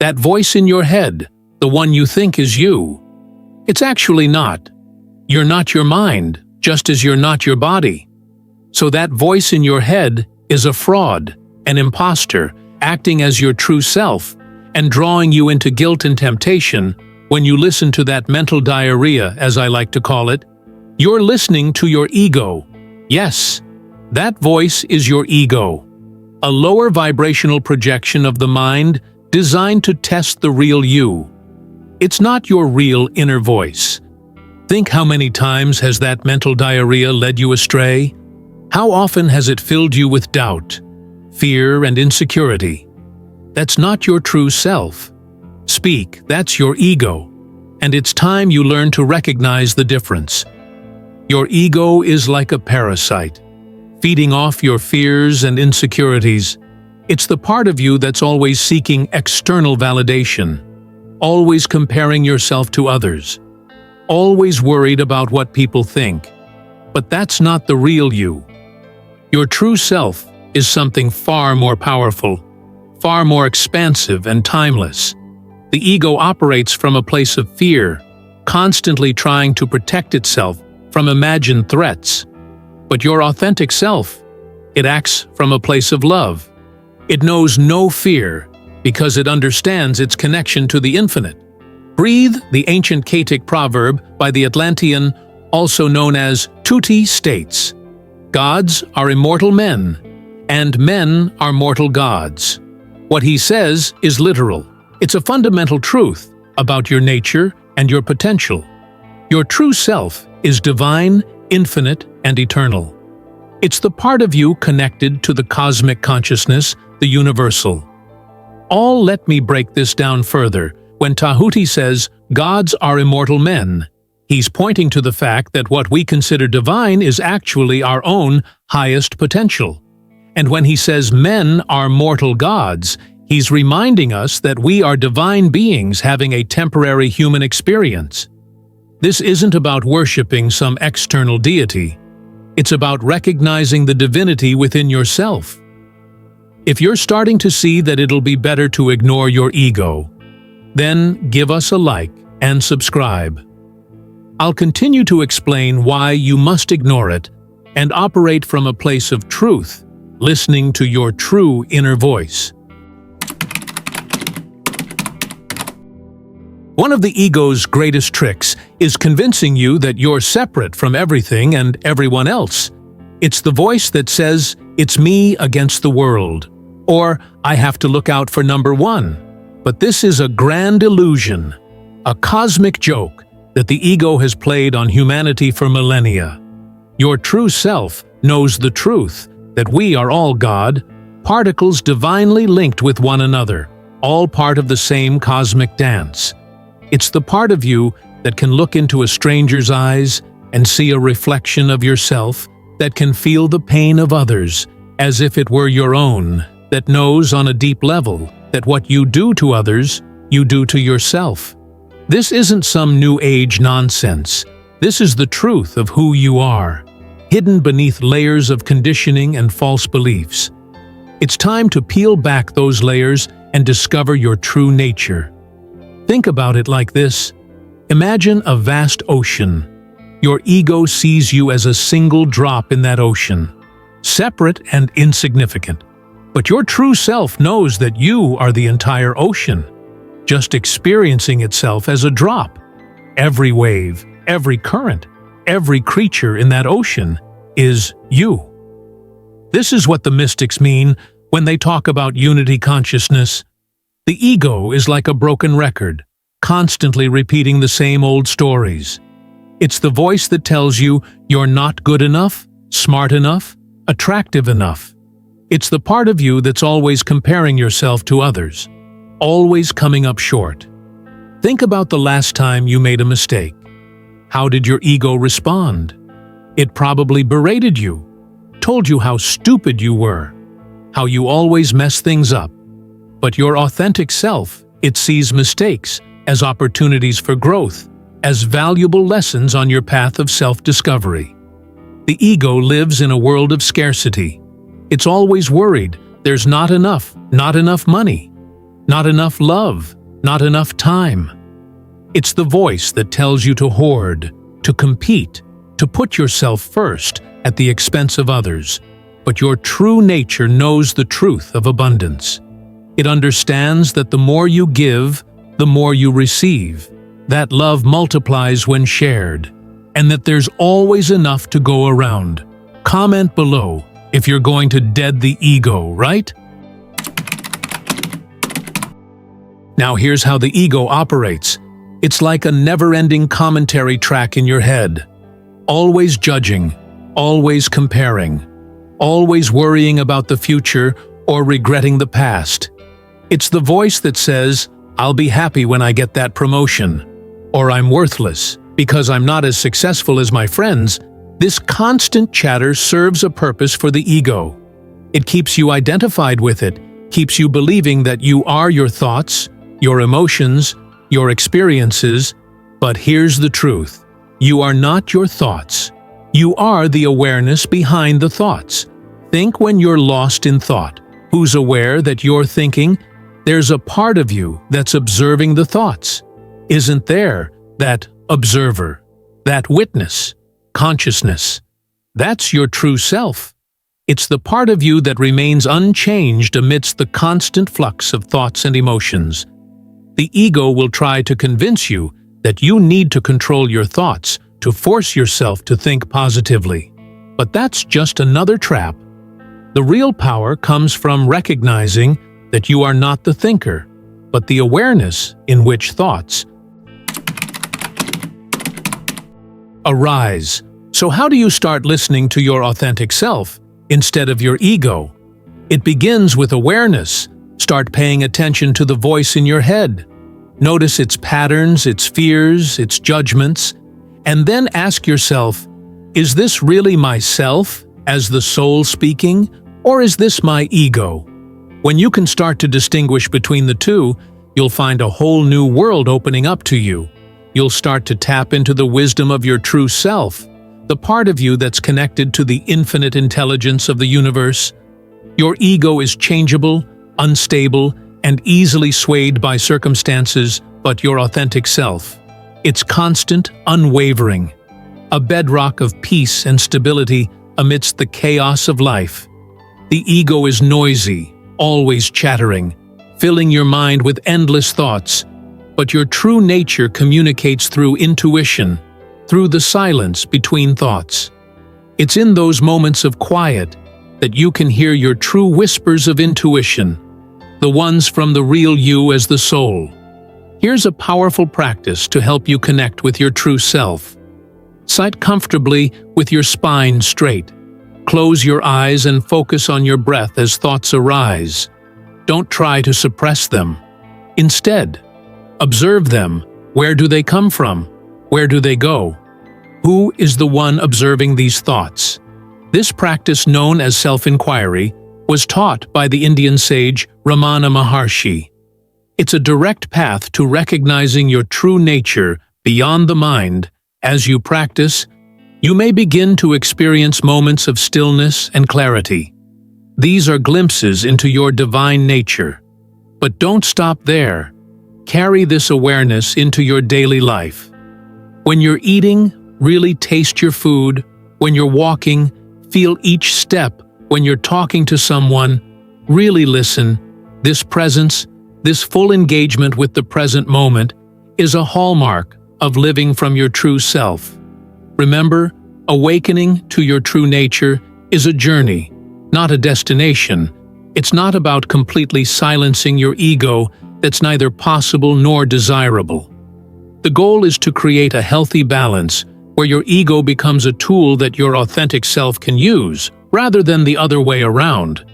That voice in your head, the one you think is you. It's actually not. You're not your mind, just as you're not your body. So that voice in your head is a fraud, an imposter, acting as your true self, and drawing you into guilt and temptation when you listen to that mental diarrhea, as I like to call it. You're listening to your ego. Yes, that voice is your ego. A lower vibrational projection of the mind designed to test the real you. It's not your real inner voice. Think how many times has that mental diarrhea led you astray? How often has it filled you with doubt, fear, and insecurity? That's not your true self. Speak, that's your ego. And it's time you learn to recognize the difference. Your ego is like a parasite, feeding off your fears and insecurities. It's the part of you that's always seeking external validation, always comparing yourself to others, always worried about what people think. But that's not the real you. Your true self is something far more powerful, far more expansive and timeless. The ego operates from a place of fear, constantly trying to protect itself from imagined threats. But your authentic self, it acts from a place of love. It knows no fear because it understands its connection to the infinite. Breathe, the ancient Kaitic proverb by the Atlantean, also known as Tuti, states, "Gods are immortal men, and men are mortal gods." What he says is literal. It's a fundamental truth about your nature and your potential. Your true self is divine, infinite, and eternal. It's the part of you connected to the cosmic consciousness, the universal. Let me break this down further. When Tahuti says, "Gods are immortal men," he's pointing to the fact that what we consider divine is actually our own highest potential. And when he says men are mortal gods, he's reminding us that we are divine beings having a temporary human experience. This isn't about worshiping some external deity. It's about recognizing the divinity within yourself. If you're starting to see that it'll be better to ignore your ego, then give us a like and subscribe. I'll continue to explain why you must ignore it and operate from a place of truth, listening to your true inner voice. One of the ego's greatest tricks is convincing you that you're separate from everything and everyone else. It's the voice that says, "It's me against the world," or "I have to look out for number one." But this is a grand illusion, a cosmic joke that the ego has played on humanity for millennia. Your true self knows the truth that we are all God, particles divinely linked with one another, all part of the same cosmic dance. It's the part of you that can look into a stranger's eyes and see a reflection of yourself, that can feel the pain of others as if it were your own, that knows on a deep level that what you do to others, you do to yourself. This isn't some new age nonsense. This is the truth of who you are, hidden beneath layers of conditioning and false beliefs. It's time to peel back those layers and discover your true nature. Think about it like this. Imagine a vast ocean. Your ego sees you as a single drop in that ocean, separate and insignificant. But your true self knows that you are the entire ocean, just experiencing itself as a drop. Every wave, every current, every creature in that ocean is you. This is what the mystics mean when they talk about unity consciousness. The ego is like a broken record, constantly repeating the same old stories. It's the voice that tells you you're not good enough, smart enough, attractive enough. It's the part of you that's always comparing yourself to others, always coming up short. Think about the last time you made a mistake. How did your ego respond? It probably berated you, told you how stupid you were, how you always mess things up. But your authentic self, it sees mistakes as opportunities for growth, as valuable lessons on your path of self-discovery. The ego lives in a world of scarcity. It's always worried there's not enough money, not enough love, not enough time. It's the voice that tells you to hoard, to compete, to put yourself first at the expense of others. But your true nature knows the truth of abundance. It understands that the more you give, the more you receive, that love multiplies when shared, and that there's always enough to go around. Comment below if you're going to dead the ego, right? Now here's how the ego operates. It's like a never-ending commentary track in your head. Always judging, always comparing, always worrying about the future or regretting the past. It's the voice that says, "I'll be happy when I get that promotion," or "I'm worthless because I'm not as successful as my friends." This constant chatter serves a purpose for the ego. It keeps you identified with it, keeps you believing that you are your thoughts, your emotions, your experiences. But here's the truth. You are not your thoughts. You are the awareness behind the thoughts. Think when you're lost in thought. Who's aware that you're thinking? There's a part of you that's observing the thoughts. Isn't there that observer, that witness, consciousness? That's your true self. It's the part of you that remains unchanged amidst the constant flux of thoughts and emotions. The ego will try to convince you that you need to control your thoughts, to force yourself to think positively. But that's just another trap. The real power comes from recognizing that you are not the thinker, but the awareness in which thoughts arise. So how do you start listening to your authentic self instead of your ego? It begins with awareness. Start paying attention to the voice in your head. Notice its patterns, its fears, its judgments, and then ask yourself, is this really myself as the soul speaking, or is this my ego? When you can start to distinguish between the two, you'll find a whole new world opening up to you. You'll start to tap into the wisdom of your true self, the part of you that's connected to the infinite intelligence of the universe. Your ego is changeable, unstable, and easily swayed by circumstances, but your authentic self, it's constant, unwavering, a bedrock of peace and stability amidst the chaos of life. The ego is noisy, always chattering, filling your mind with endless thoughts, but your true nature communicates through intuition, through the silence between thoughts. It's in those moments of quiet that you can hear your true whispers of intuition, the ones from the real you as the soul. Here's a powerful practice to help you connect with your true self. Sit comfortably with your spine straight. Close your eyes and focus on your breath as thoughts arise. Don't try to suppress them. Instead, observe them. Where do they come from? Where do they go? Who is the one observing these thoughts? This practice, known as self-inquiry, was taught by the Indian sage Ramana Maharshi. It's a direct path to recognizing your true nature beyond the mind. As you practice, you may begin to experience moments of stillness and clarity. These are glimpses into your divine nature. But don't stop there. Carry this awareness into your daily life. When you're eating, really taste your food. When you're walking, feel each step. When you're talking to someone, really listen. This presence, this full engagement with the present moment, is a hallmark of living from your true self. Remember, awakening to your true nature is a journey, not a destination. It's not about completely silencing your ego that's neither possible nor desirable. The goal is to create a healthy balance where your ego becomes a tool that your authentic self can use, rather than the other way around.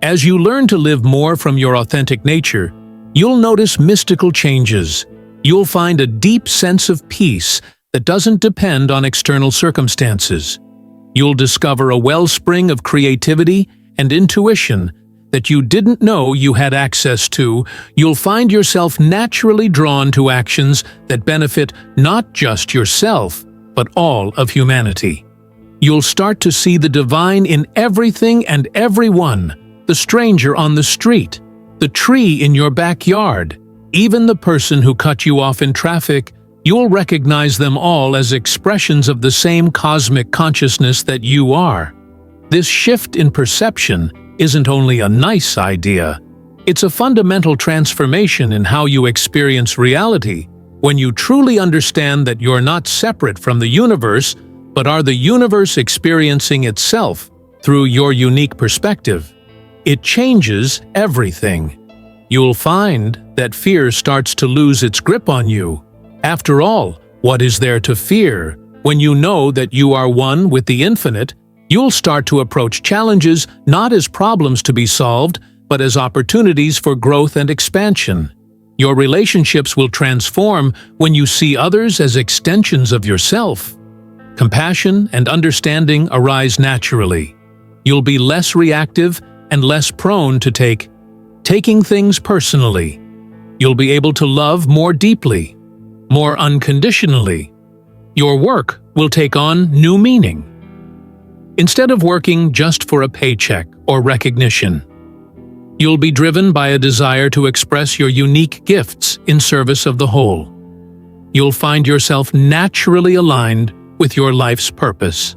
As you learn to live more from your authentic nature, you'll notice mystical changes. You'll find a deep sense of peace that doesn't depend on external circumstances. You'll discover a wellspring of creativity and intuition that you didn't know you had access to. You'll find yourself naturally drawn to actions that benefit not just yourself, but all of humanity. You'll start to see the divine in everything and everyone, the stranger on the street, the tree in your backyard, even the person who cut you off in traffic, you'll recognize them all as expressions of the same cosmic consciousness that you are. This shift in perception isn't only a nice idea, it's a fundamental transformation in how you experience reality when you truly understand that you're not separate from the universe, but are the universe experiencing itself through your unique perspective. It changes everything. You'll find that fear starts to lose its grip on you. After all, what is there to fear? When you know that you are one with the infinite, you'll start to approach challenges not as problems to be solved, but as opportunities for growth and expansion. Your relationships will transform when you see others as extensions of yourself. Compassion and understanding arise naturally. You'll be less reactive and less prone to taking things personally. You'll be able to love more deeply, more unconditionally. Your work will take on new meaning. Instead of working just for a paycheck or recognition, you'll be driven by a desire to express your unique gifts in service of the whole. You'll find yourself naturally aligned with your life's purpose.